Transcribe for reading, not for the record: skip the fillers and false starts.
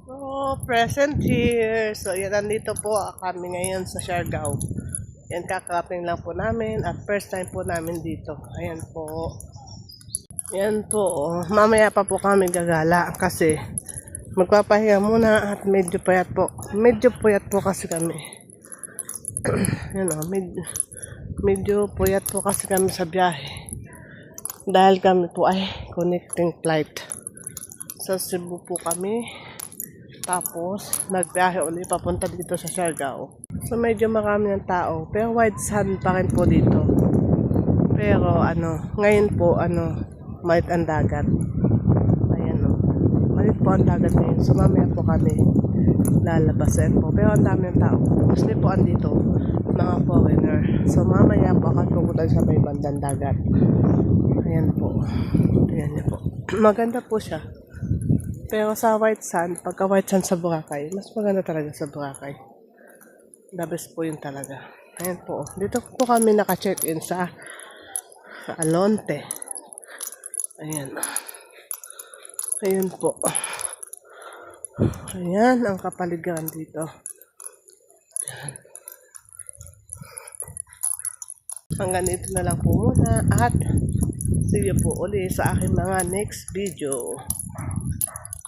Oh, present here. So, yan, nandito po kami ngayon sa Siargao. Yan, kakarating lang po namin at first time po namin dito. Ayan po. Yan po. Oh. Mamaya pa po kami gagala kasi magpapahinga muna at medyo payat po. Medyo payat po kasi kami. Yan o, medyo puyat po kasi kami sa biyahe. Dahil kami po ay connecting flight. Sa Cebu po kami. Tapos, nagbiyahe ulit papunta dito sa Siargao. So, medyo marami ng tao. Pero white sun pa rin po dito. Pero, ngayon po, maliit ang dagat. Ayan o. Maliit po ang dagat ngayon. So, mamaya po kami lalabasan po. Pero ang dami ng tao. Mostly po andito, mga foreigner. So, mamaya po ako pupunta sa may bandang dagat. Ayan po. Ayan niya po. Maganda po siya. Pero sa white sand, pagka white sand sa Boracay, mas maganda talaga sa Boracay. The best po yun talaga. Ayan po. Dito po kami naka-check-in sa Alonte. Ayan. Ayan po. Ayan ang kapaligiran dito. Ayan. Hanggang dito na lang po muna at see you po ulit sa aking mga next video.